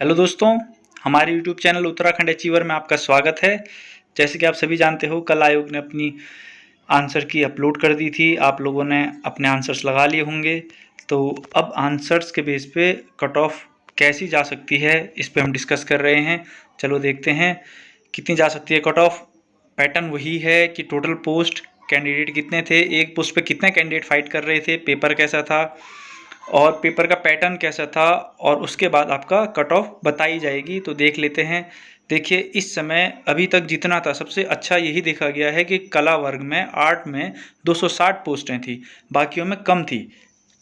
Hello दोस्तों, हमारे YouTube channel Uttarakhand achiever में आपका स्वागत है। जैसे कि आप सभी जानते हो, कल आयोग ने अपनी आंसर की अपलोड कर दी थी। आप लोगों ने अपने आंसर्स लगा लिए होंगे। तो अब आंसर्स के बेस पे कट ऑफ कैसी जा सकती है, इस पे हम डिस्कस कर रहे हैं। चलो देखते हैं कितनी जा सकती है कट ऑफ। पैटर्न वही है कि टोटल पोस्ट, कैंडिडेट कितने थे, एक पोस्ट पे कितने कैंडिडेट फाइट कर रहे थे, पेपर कैसा था और पेपर का पैटर्न कैसा था, और उसके बाद आपका कट ऑफ बताई जाएगी। तो देख लेते हैं। देखिए, इस समय अभी तक जितना था सबसे अच्छा यही देखा गया है कि कला वर्ग में, आर्ट में 260 पोस्टें थी, बाकियों में कम थी।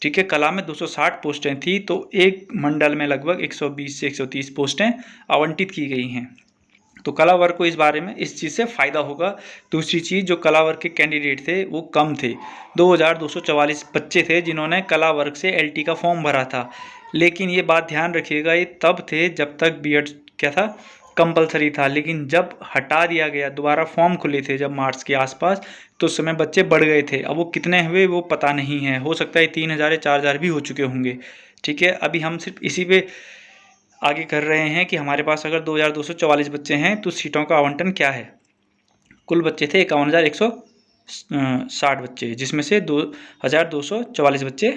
ठीक है, कला में 260 पोस्टें थी, तो एक मंडल में लगभग 120 से 130 पोस्टें आवंटित की गई हैं। तो कला वर्ग को इस बारे में, इस चीज़ से फ़ायदा होगा। दूसरी चीज़, जो कला वर्ग के कैंडिडेट थे वो कम थे। 2244 बच्चे थे जिन्होंने कला वर्ग से एलटी का फॉर्म भरा था। लेकिन ये बात ध्यान रखिएगा, ये तब थे जब तक बीएड क्या था, कंपलसरी था। लेकिन जब हटा दिया गया, दोबारा फॉर्म खुले थे जब मार्च के आसपास, तो उस समय बच्चे बढ़ गए थे। अब वो कितने हुए वो पता नहीं है, हो सकता है 3000 या 4000 भी हो चुके होंगे। ठीक है, अभी हम सिर्फ इसी पे आगे कर रहे हैं कि हमारे पास अगर 2244 बच्चे हैं तो सीटों का आवंटन क्या है। कुल बच्चे थे 51,160 बच्चे, जिसमें से 2244 बच्चे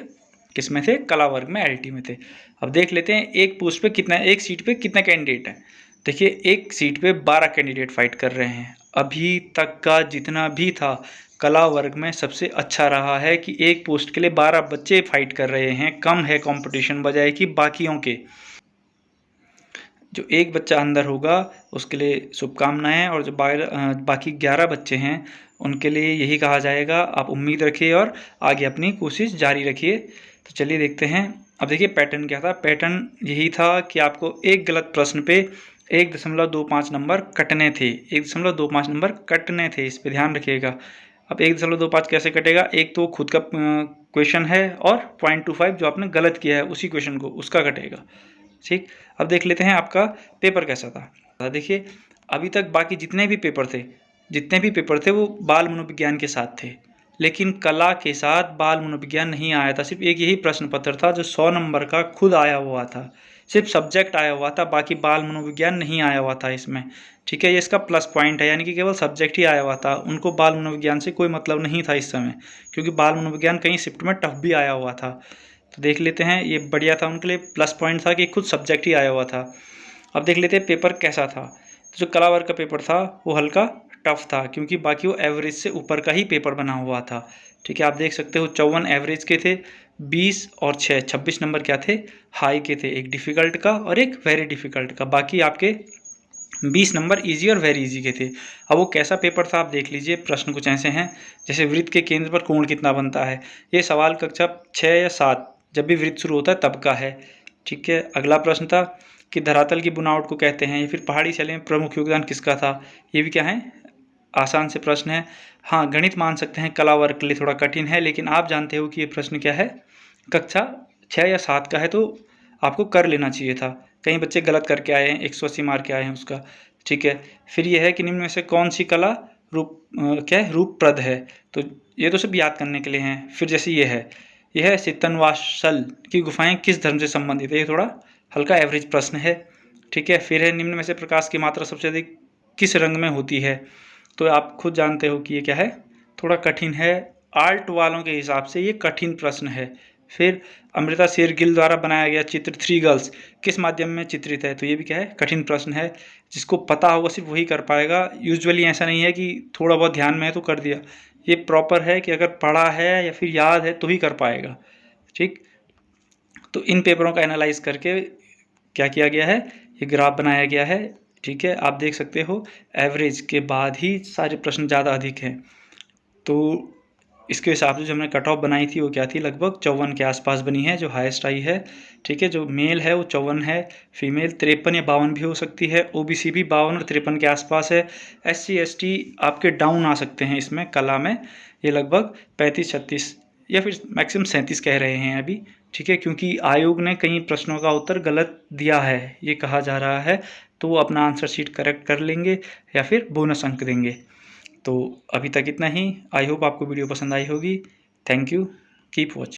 किस में थे, कला वर्ग में, एलटी में थे। अब देख लेते हैं एक पोस्ट पे कितना, एक सीट पे कितने कैंडिडेट हैं। देखिए, एक सीट पे 12 कैंडिडेट फाइट कर रहे हैं। अभी तक का जितना भी था, कला वर्ग में सबसे अच्छा रहा है कि एक पोस्ट के लिए 12 बच्चे फाइट कर रहे हैं। कम है कंपटीशन बजाय कि बाकियों के। जो एक बच्चा अंदर होगा उसके लिए शुभकामनाएं, और जो बाकी 11 बच्चे हैं उनके लिए यही कहा जाएगा, आप उम्मीद रखिए और आगे अपनी कोशिश जारी रखिए। तो चलिए देखते हैं। अब देखिए पैटर्न क्या था। पैटर्न यही था कि आपको एक गलत प्रश्न पे 1.25 नंबर कटने थे। 1.25 नंबर कटने थे, इस पर ध्यान रखिएगा। अब 1.25 कैसे कटेगा, एक तो खुद का क्वेश्चन है और 0.25 जो आपने गलत किया है उसी क्वेश्चन को, उसका कटेगा। ठीक, अब देख लेते हैं आपका पेपर कैसा था। देखिए, अभी तक बाकी जितने भी पेपर थे वो बाल मनोविज्ञान के साथ थे, लेकिन कला के साथ बाल मनोविज्ञान नहीं आया था। सिर्फ एक यही प्रश्न पत्र था जो 100 नंबर का खुद आया हुआ था, सिर्फ सब्जेक्ट आया हुआ था, बाकी बाल मनोविज्ञान नहीं आया हुआ था इसमें। ठीक है, ये इसका प्लस पॉइंट है, यानी कि केवल सब्जेक्ट ही आया हुआ था। उनको बाल मनोविज्ञान से कोई मतलब नहीं था इस समय, क्योंकि बाल मनोविज्ञान कई शिफ्ट में टफ भी आया हुआ था। तो देख लेते हैं, ये बढ़िया था उनके लिए, प्लस पॉइंट था कि खुद सब्जेक्ट ही आया हुआ था। अब देख लेते हैं पेपर कैसा था। तो जो कला वर्ग का पेपर था वो हल्का टफ था, क्योंकि बाकी वो एवरेज से ऊपर का ही पेपर बना हुआ था। ठीक है, आप देख सकते हो 54 एवरेज के थे, 20 और 6 26 नंबर क्या थे, हाई के थे, एक डिफ़िकल्ट का और एक वेरी डिफ़िकल्ट का। बाकी आपके 20 नंबर इजी और वेरी इजी के थे। अब वो कैसा पेपर था आप देख लीजिए। प्रश्न कुछ ऐसे हैं, जैसे वृत्त के केंद्र पर कोण कितना बनता है। ये सवाल कक्षा 6 या 7 जब भी वृत्त शुरू होता है तब का है। ठीक है, अगला प्रश्न था कि धरातल की बुनावट को कहते हैं, या फिर पहाड़ी शैली में प्रमुख योगदान किसका था। ये भी क्या है, आसान से प्रश्न है। हाँ, गणित मान सकते हैं, कला वर्ग के लिए थोड़ा कठिन है, लेकिन आप जानते हो कि ये प्रश्न क्या है, कक्षा 6 या 7 का है, तो आपको कर लेना चाहिए था। कई बच्चे गलत करके आए हैं, 180 मार्क के आए हैं उसका। ठीक है, फिर ये है कि निम्न में से कौन सी कला क्या है, रूपप्रद है। तो ये तो सिर्फ याद करने के लिए हैं। फिर जैसे ये है सितनवासल की गुफाएं किस धर्म से संबंधित है। ये थोड़ा हल्का एवरेज प्रश्न है। ठीक है, फिर है निम्न में से प्रकाश की मात्रा सबसे अधिक किस रंग में होती है। तो आप खुद जानते हो कि ये क्या है, थोड़ा कठिन है। आर्ट वालों के हिसाब से ये कठिन प्रश्न है। फिर अमृता शेरगिल द्वारा बनाया गया चित्र थ्री गर्ल्स किस माध्यम में चित्रित है। तो ये भी क्या है, कठिन प्रश्न है। जिसको पता होगा सिर्फ वही कर पाएगा। यूजुअली ऐसा नहीं है कि थोड़ा बहुत ध्यान में है तो कर दिया, ये प्रॉपर है कि अगर पढ़ा है या फिर याद है तो ही कर पाएगा। ठीक, तो इन पेपरों का एनालाइज करके क्या किया गया है, ये ग्राफ बनाया गया है। ठीक है, आप देख सकते हो एवरेज के बाद ही सारे प्रश्न ज़्यादा अधिक हैं। तो इसके हिसाब से जो हमने कट ऑफ बनाई थी वो क्या थी, लगभग 54 के आसपास बनी है, जो हाईएस्ट आई है। ठीक है, जो मेल है वो 54 है, फीमेल 53 या 52 भी हो सकती है, ओबीसी भी 52 और 53 के आसपास है। एससी एसटी आपके डाउन आ सकते हैं इसमें, कला में ये लगभग 35-36 या फिर मैक्सिमम 37 कह रहे हैं अभी। ठीक है, क्योंकि आयोग ने कई प्रश्नों का उत्तर गलत दिया है ये कहा जा रहा है, तो वो अपना आंसर शीट करेक्ट कर लेंगे या फिर बोनस अंक देंगे। तो अभी तक इतना ही। आई होप आपको वीडियो पसंद आई होगी। Thank you, keep watching.